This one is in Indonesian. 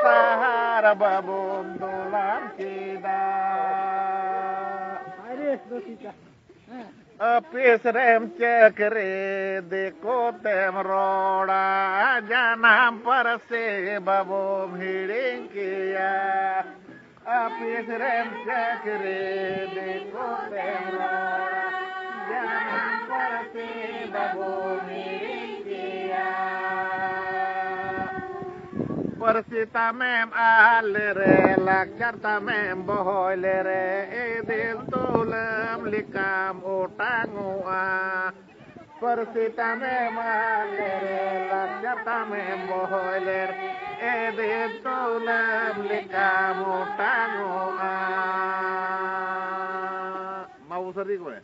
sahara babuntulan kita. Apis rem cekre de kotem roda janam parse babum hiring kia. Apis rem cekre de kotem roda janam parse babum hiring kia. Persita mem alere lakjarta mem bohoilere edil tulam likam utangua. Persita mem alere lakjarta mem bohoilere edil tulam likam utangua. Mau sering gue?